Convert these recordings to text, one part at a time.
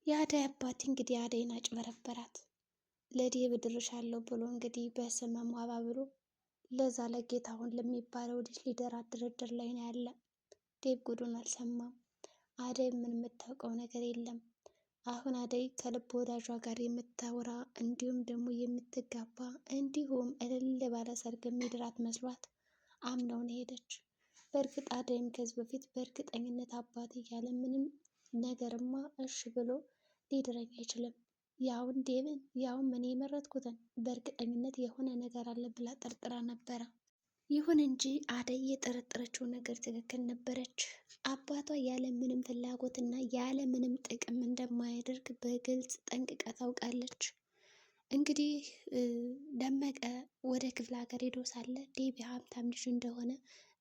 የአደይ አባት እንግዲህ አደይን አጭበረበራት። ለዴብ እድርሻለሁ ብሎ እንግዲህ በስመ አባብሎ ለዛ ለጌታሁን ለሚባለው ልጅ ሊደራድር ላይ ነው ያለ። ዴብ ጉዱን አልሰማም። አደይ ምን የምታውቀው ነገር የለም። አሁን አደይ ከልብ ወዳጇ ጋር የምታወራ እንዲሁም ደግሞ የምትጋባ እንዲሁም እልል ባለ ሰርግ የሚድራት መስሏት አምነው ነው ሄደች። በእርግጥ አደይም ከዚህ በፊት በእርግጠኝነት አባት እያለ ምንም ነገርማ እሺ ብሎ ሊድረኝ አይችልም፣ ያውን ዴብን ያውን እኔ የመረጥኩትን በእርግጠኝነት የሆነ ነገር አለ ብላ ጠርጥራ ነበረ። ይሁን እንጂ አደይ የጠረጠረችው ነገር ትክክል ነበረች። አባቷ ያለ ምንም ፍላጎት እና ያለ ምንም ጥቅም እንደማያደርግ በግልጽ ጠንቅቃ ታውቃለች። እንግዲህ ደመቀ ወደ ክፍለ ሀገር ሄዶ ሳለ ዴብ ሀብታም ልጅ እንደሆነ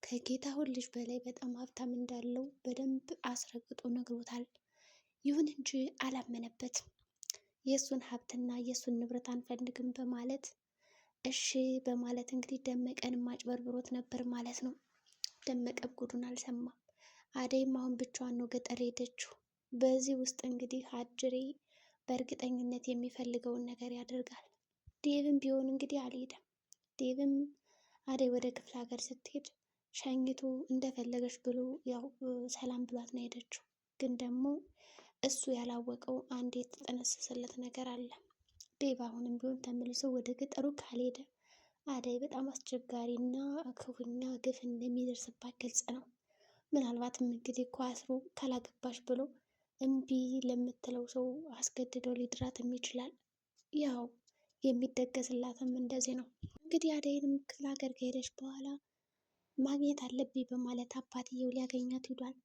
ከጌታሁን ልጅ በላይ በጣም ሀብታም እንዳለው በደንብ አስረግጦ ነግሮታል። ይሁን እንጂ አላመነበትም። የእሱን ሀብትና የእሱን ንብረት አንፈልግም በማለት እሺ በማለት እንግዲህ ደመቀን ማጭበርብሮት ነበር ማለት ነው። ደመቀ ጉዱን አልሰማም። አደይም አሁን ብቻዋን ነው ገጠር ሄደችው። በዚህ ውስጥ እንግዲህ አጅሬ በእርግጠኝነት የሚፈልገውን ነገር ያደርጋል። ዴቭም ቢሆን እንግዲህ አልሄደም። ዴቭም አደይ ወደ ክፍለ ሀገር ስትሄድ ሸኝቶ እንደፈለገች ብሎ ያው ሰላም ብሏት ነው ሄደችው። ግን ደግሞ እሱ ያላወቀው አንድ የተጠነሰሰለት ነገር አለ። ዴቭ አሁንም ቢሆን ተመልሶ ወደ ገጠሩ ካልሄደ አደይ በጣም አስቸጋሪ እና ክፉኛ ግፍ እንደሚደርስባት ግልጽ ነው። ምናልባትም እንግዲህ እኮ አስሮ ካላገባሽ ብሎ እምቢ ለምትለው ሰው አስገድዶ ሊድራትም ይችላል። ያው የሚደገስላትም እንደዚህ ነው። እንግዲህ አደይንም ክፍለ ሀገር ከሄደች በኋላ ማግኘት አለብኝ በማለት አባትየው ሊያገኛት ሂዷል።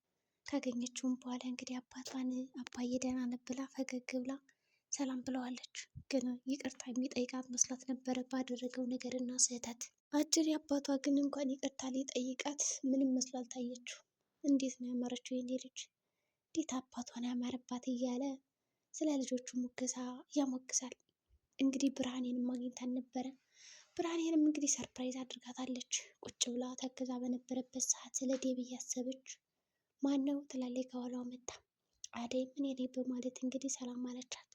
ካገኘችውም በኋላ እንግዲህ አባቷን አባዬ ደህና ነህ ብላ ፈገግ ብላ ሰላም ብለዋለች። ግን ይቅርታ የሚጠይቃት መስላት ነበረ ባደረገው ነገርና ስህተት። አጅሬ አባቷ ግን እንኳን ይቅርታ ሊጠይቃት ምንም መስሎ አልታየችው። እንዴት ነው ያማረችው የኔ ልጅ፣ እንዴት አባቷን ያማረባት እያለ ስለ ልጆቹ ሙገሳ ያሞግሳል። እንግዲህ ብርሃኔንም አግኝታን ነበረ። ብርሃኔንም እንግዲህ ሰርፕራይዝ አድርጋታለች። ቁጭ ብላ ተክዛ በነበረበት ሰዓት ስለ ዴብ እያሰበች ማነው ትላለች ከኋላው መጣ። አደይ ምን የኔ በማለት እንግዲህ ሰላም አለቻት።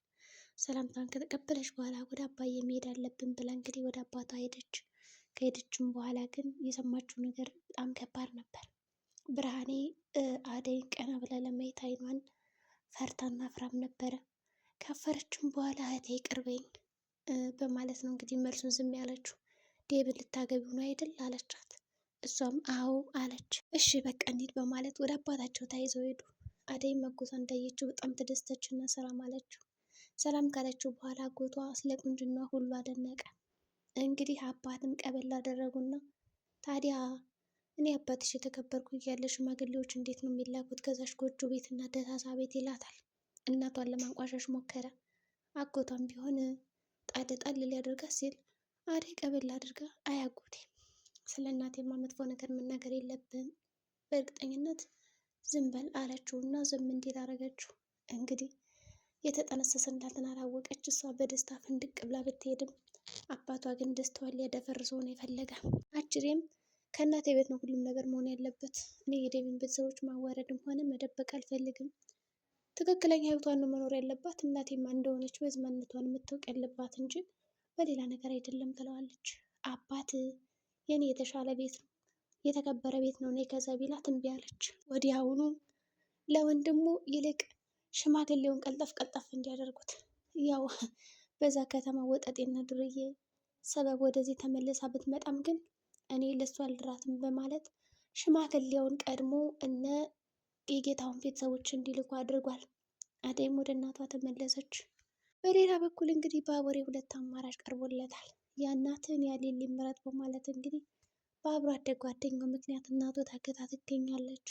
ሰላምታን ከተቀበለች በኋላ ወደ አባዬ መሄድ አለብን ብላ እንግዲህ ወደ አባቷ ሄደች። ከሄደችም በኋላ ግን የሰማችው ነገር በጣም ከባድ ነበር። ብርሃኔ አደይን ቀና ብላ ለማየት አይኗን ፈርታና ፍራም ነበረ። ካፈረችም በኋላ እህቴ ቅርበኝ በማለት ነው እንግዲህ መልሱን ዝም ያለችው። ዴብን ልታገቢው ነው አይደል አለቻት። እሷም አዎ አለች። እሺ በቃ እንሂድ በማለት ወደ አባታቸው ተያይዘው ሄዱ። አደይ አጎቷ እንዳየችው በጣም ተደሰተች እና ሰላም አለችው። ሰላም ካለችው በኋላ አጎቷ ስለ ቁንጅና ሁሉ አደነቀ። እንግዲህ አባትም ቀበል አደረጉና ታዲያ እኔ አባትሽ የተከበርኩ እያለ ሽማግሌዎች እንዴት ነው የሚላኩት ከዛሽ ጎጆ ቤት እና ደሳሳ ቤት ይላታል። እናቷን ለማንቋሸሽ ሞከረ። አጎቷም ቢሆን ጣል ጣል ሊያደርጋት ሲል አደይ ቀበል አድርጋ አያጎቴ ስለ እናቴማ መጥፎ ነገር መናገር የለብን በእርግጠኝነት ዝም በል አለችው እና ዝም እንዲል አደረገችው። እንግዲህ የተጠነሰሰላትን አላወቀች። እሷ በደስታ ፍንድቅ ብላ ብትሄድም አባቷ ግን ደስታዋን ሊያደፈርሰው ነው የፈለገ። አጅሬም ከእናቴ ቤት ነው ሁሉም ነገር መሆን ያለበት። እኔ የዴቪን ቤተሰቦች ማዋረድም ሆነ መደበቅ አልፈልግም። ትክክለኛ ህይወቷን ነው መኖር ያለባት። እናቴማ እንደሆነች በዝማነቷን የምታውቅ ያለባት እንጂ በሌላ ነገር አይደለም ትለዋለች። አባት የኔ የተሻለ ቤት ነው የተከበረ ቤት ነው እኔ ከዛ ቢላት እምቢ አለች። ወዲያውኑ ለወንድሙ ይልቅ ሽማግሌውን ቀልጠፍ ቀልጠፍ እንዲያደርጉት ያው በዛ ከተማ ወጠጤና ዱርዬ ሰበብ ወደዚህ ተመልሳ ብትመጣም ግን እኔ ለሱ አልድራትም በማለት ሽማግሌውን ቀድሞ እነ የጌታውን ቤተሰቦች እንዲልኩ አድርጓል። አደይም ወደ እናቷ ተመለሰች። በሌላ በኩል እንግዲህ ባቡሬ ሁለት አማራጭ ቀርቦለታል። የእናትን ያሌል ሊምራት በማለት እንግዲህ በአብሮ አደግ ጓደኛው ምክንያት እናቱ ታግታ ትገኛለች።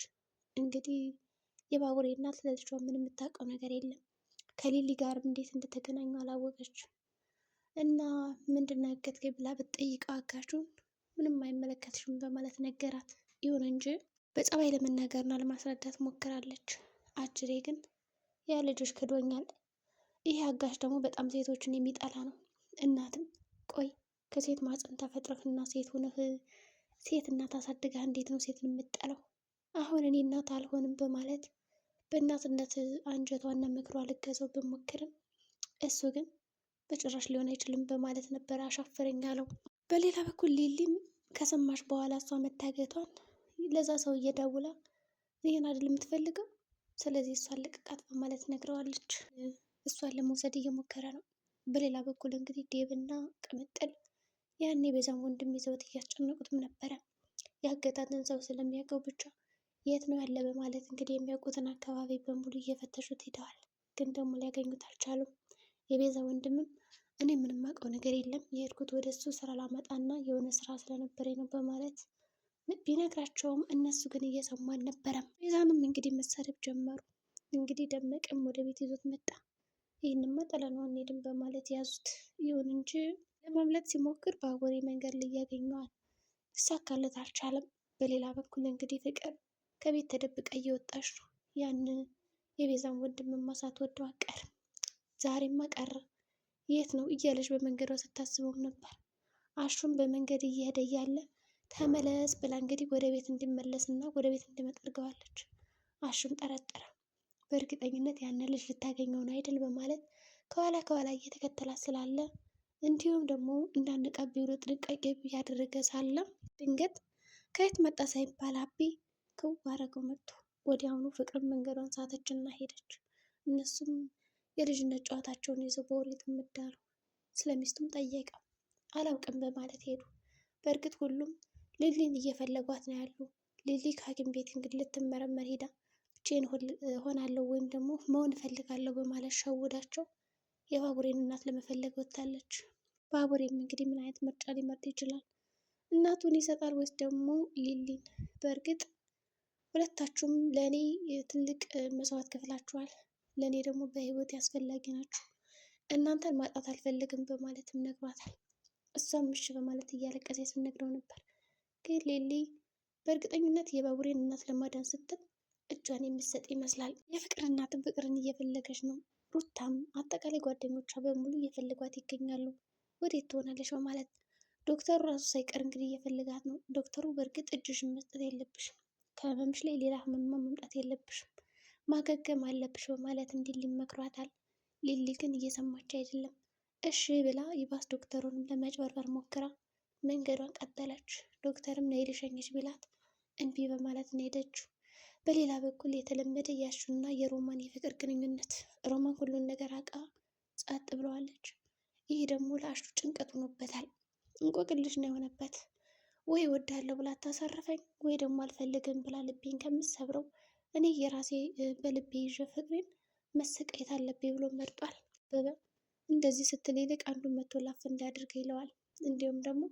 እንግዲህ የባቡሬ እናት ለልጇ ምን የምታውቀው ነገር የለም። ከሊሊ ጋርም እንዴት እንደተገናኙ አላወቀች እና ምንድነው ያገትከኝ ብላ ብትጠይቀው አጋቹን ምንም አይመለከትሽም በማለት ነገራት። ይሁን እንጂ በጸባይ ለመናገርና ለማስረዳት ሞክራለች። አጅሬ ግን ያ ልጆች ክዶኛል፣ ይህ አጋሽ ደግሞ በጣም ሴቶችን የሚጠላ ነው። እናትም ቆይ ከሴት ማህፀን ተፈጥረህና ሴት ሆነህ ሴት እናት አሳድጋ እንዴት ነው ሴትን የምጠላው? አሁን እኔ እናት አልሆንም በማለት በእናትነት አንጀቷና ምክሯ ልገዛው ብሞክርም እሱ ግን በጭራሽ ሊሆን አይችልም በማለት ነበር አሻፈረኝ አለው። በሌላ በኩል ሊሊም ከሰማች በኋላ እሷ መታገቷን ለዛ ሰው እየደውላ ይህን አይደል የምትፈልገው፣ ስለዚህ እሷን ልቅቃት በማለት ነግረዋለች። እሷን ለመውሰድ እየሞከረ ነው። በሌላ በኩል እንግዲህ ዴብና ቅምጥል ያኔ ቤዛን ወንድም ይዘውት እያስጨነቁትም ነበረ። ያገታትን ሰው ስለሚያውቀው ብቻ የት ነው ያለ በማለት እንግዲህ የሚያውቁትን አካባቢ በሙሉ እየፈተሹት ሄደዋል። ግን ደግሞ ሊያገኙት አልቻሉም። የቤዛ ወንድምም እኔ ምንም አውቀው ነገር የለም የሄድኩት ወደ እሱ ስራ ላመጣና የሆነ ስራ ስለነበረኝ ነው በማለት ቢነግራቸውም እነሱ ግን እየሰሙ አልነበረም። ቤዛንም እንግዲህ መሳደብ ጀመሩ። እንግዲህ ደመቀም ወደ ቤት ይዞት መጣ። ይህንማ ጥለነው አንሄድም በማለት ያዙት። ይሁን እንጂ ለማምለጥ ሲሞክር ባቡሬ መንገድ ላይ ያገኘዋል። ይሳካለት አልቻለም። በሌላ በኩል እንግዲህ ፍቅር ከቤት ተደብቃ እየወጣች ነው። ያን የቤዛን ወንድምማ ሳትወደው አትቀርም። ዛሬማ ቀረ። የት ነው እያለች በመንገዷ ስታስበውም ነበር። አሹም በመንገድ እየሄደ እያለ ተመለስ ብላ እንግዲህ ወደ ቤት እንዲመለስ እና ወደ ቤት እንዲመጣ አድርገዋለች። አሹም ጠረጠረ። በእርግጠኝነት ያን ልጅ ልታገኘውን አይደል በማለት ከኋላ እየተከተላት ስላለ እንዲሁም ደግሞ እንዳነቃብኝ ብሎ ጥንቃቄ እያደረገ ሳለ ድንገት ከየት መጣ ሳይባል አቤ ክው አረገው መጥቶ ወዲያውኑ ፍቅርን መንገዷን ሳተችና ሄደች። እነሱም የልጅነት ጨዋታቸውን ይዘው በወሬ ጥምድ አሉ። ስለሚስቱም ጠየቀ። አላውቅም በማለት ሄዱ። በእርግጥ ሁሉም ሊሊን እየፈለጓት ነው ያሉ። ሊሊ ከሐኪም ቤት እንግዲህ ልትመረመር ሄዳ ብቻዬን ሆናለሁ ወይም ደግሞ መሆን እፈልጋለሁ በማለት ሸውዳቸው የባቡሬን እናት ለመፈለግ ወጥታለች። ባቡሬም እንግዲህ ምን አይነት ምርጫ ሊመርጥ ይችላል? እናቱን ይሰጣል ወይስ ደግሞ ሊሊን? በእርግጥ ሁለታችሁም ለእኔ ትልቅ መስዋዕት ከፍላችኋል፣ ለእኔ ደግሞ በህይወት አስፈላጊ ናችሁ። እናንተን ማጣት አልፈልግም በማለትም ነግሯታል። እሷም እሺ በማለት እያለቀሰች ስትነግረው ነበር። ግን ሊሊ በእርግጠኝነት የባቡሬን እናት ለማዳን ስትል እጇን የምትሰጥ ይመስላል። የፍቅር እናትን ፍቅርን እየፈለገች ነው። ሩታም አጠቃላይ ጓደኞቿ በሙሉ እየፈለጓት ይገኛሉ። ወዴት ትሆናለች በማለት ዶክተሩ ራሱ ሳይቀር እንግዲህ እየፈለጋት ነው። ዶክተሩ በእርግጥ እጅሽን መስጠት የለብሽም፣ ከህመምሽ ላይ ሌላ ህመም መምጣት የለብሽም፣ ማገገም አለብሽ በማለት እንዲህ ሊመክሯታል። ሊሊ ግን እየሰማች አይደለም። እሺ ብላ ይባስ ዶክተሩንም ለመጭበርበር ሞክራ መንገዷን ቀጠለች። ዶክተርም ነይ ልሸኝሽ ቢላት እንቢ በማለት ነው ሄደችው። በሌላ በኩል የተለመደ የአሹና የሮማን የፍቅር ግንኙነት፣ ሮማን ሁሉን ነገር አውቃ ጸጥ ብለዋለች። ይህ ደግሞ ለአሹ ጭንቀት ሆኖበታል። እንቆቅልሽ ነው የሆነበት። ወይ እወድሃለሁ ብላ ታሳርፈኝ፣ ወይ ደግሞ አልፈልግም ብላ ልቤን ከምሰብረው እኔ የራሴ በልቤ ይዤ ፍቅሬን መሰቃየት አለብኝ ብሎ መርጧል። እንደዚህ ስትል ይልቅ አንዱን መቶ ላፍ እንዳያደርግ ይለዋል። እንዲሁም ደግሞ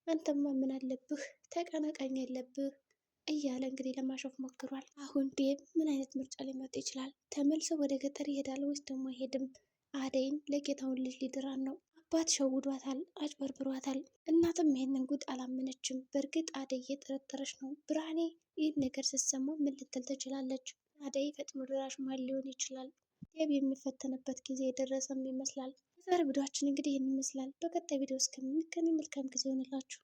አንተማ ምን አለብህ ተቀናቃኝ ያለብህ እያለ እንግዲህ ለማሾፍ ሞክሯል። አሁን ዴብ ምን አይነት ምርጫ ሊመጣ ይችላል? ተመልሰው ወደ ገጠር ይሄዳል ወይስ ደግሞ አይሄድም? አደይን ለጌታውን ልጅ ሊድራን ነው። አባት ሸውዷታል፣ አጭበርብሯታል። እናትም ይሄንን ጉድ አላመነችም። በእርግጥ አደይ እየጠረጠረች ነው። ብርሃኔ ይህን ነገር ስትሰማ ምን ልትል ትችላለች? አደይ ፈጥኖ ደራሽ ማን ሊሆን ይችላል? ዴብ የሚፈተንበት ጊዜ የደረሰም ይመስላል። የዛሬ ቪዲዮአችን እንግዲህ ይህን ይመስላል። በቀጣይ ቪዲዮ እስከምንገናኝ መልካም ጊዜ ይሆንላችሁ።